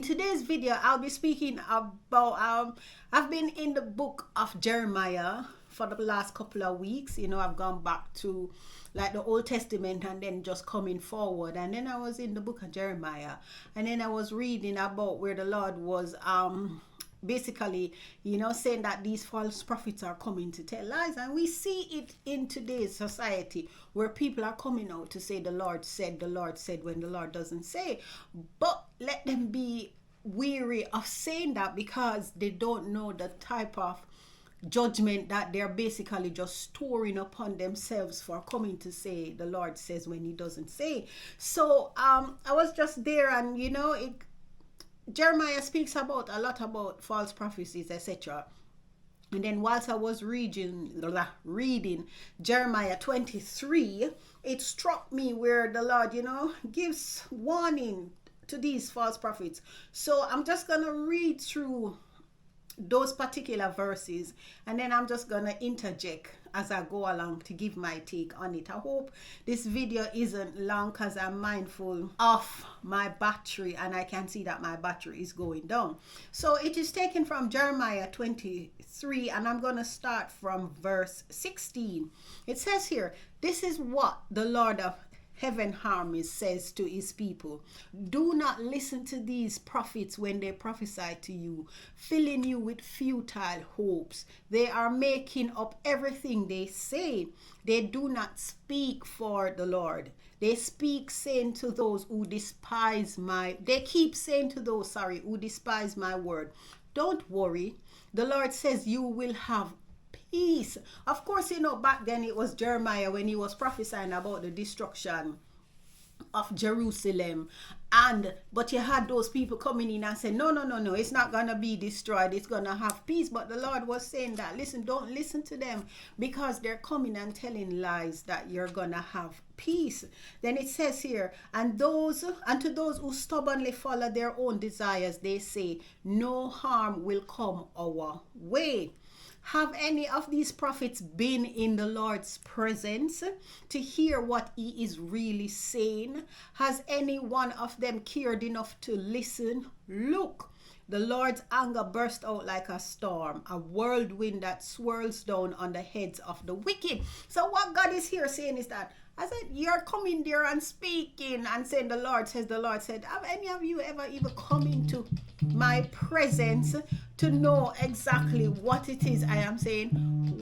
today's video, I'll be speaking about, I've been in the book of Jeremiah for the last couple of weeks. You know, I've gone back to like the Old Testament and then just coming forward. And then I was in the book of Jeremiah. And then I was reading about where the Lord was basically, you know, saying that these false prophets are coming to tell lies. And we see it in today's society where people are coming out to say the Lord said when the Lord doesn't say. But let them be weary of saying that, because they don't know the type of judgment that they're basically just storing upon themselves for coming to say the Lord says when he doesn't say. So I was just there, and you know, Jeremiah speaks about a lot about false prophecies, etc. And then whilst I was reading Jeremiah 23, it struck me where the Lord, you know, gives warning to these false prophets. So I'm just going to read through those particular verses, and then I'm just gonna interject as I go along to give my take on it. I hope this video isn't long, because I'm mindful of my battery and I can see that my battery is going down. So it is taken from Jeremiah 23, and I'm gonna start from verse 16. It says here, "This is what the Lord of Heaven armies says to his people. Do not listen to these prophets when they prophesy to you, filling you with futile hopes. They are making up everything they say. They do not speak for the Lord. They keep saying to those who despise my word, don't worry. The Lord says you will have peace." Of course, you know, back then it was Jeremiah when he was prophesying about the destruction of Jerusalem, but you had those people coming in and saying, no, it's not gonna be destroyed, it's gonna have peace. But the Lord was saying that, listen, don't listen to them, because they're coming and telling lies that you're gonna have peace. Then it says here, and to those who stubbornly follow their own desires, they say, no harm will come our way. Have any of these prophets been in the Lord's presence to hear what he is really saying? Has any one of them cared enough to listen? Look, the Lord's anger burst out like a storm, a whirlwind that swirls down on the heads of the wicked. So what God is here saying is that, I said, you're coming there and speaking and saying the Lord said, have any of you ever even come into my presence to know exactly what it is I am saying?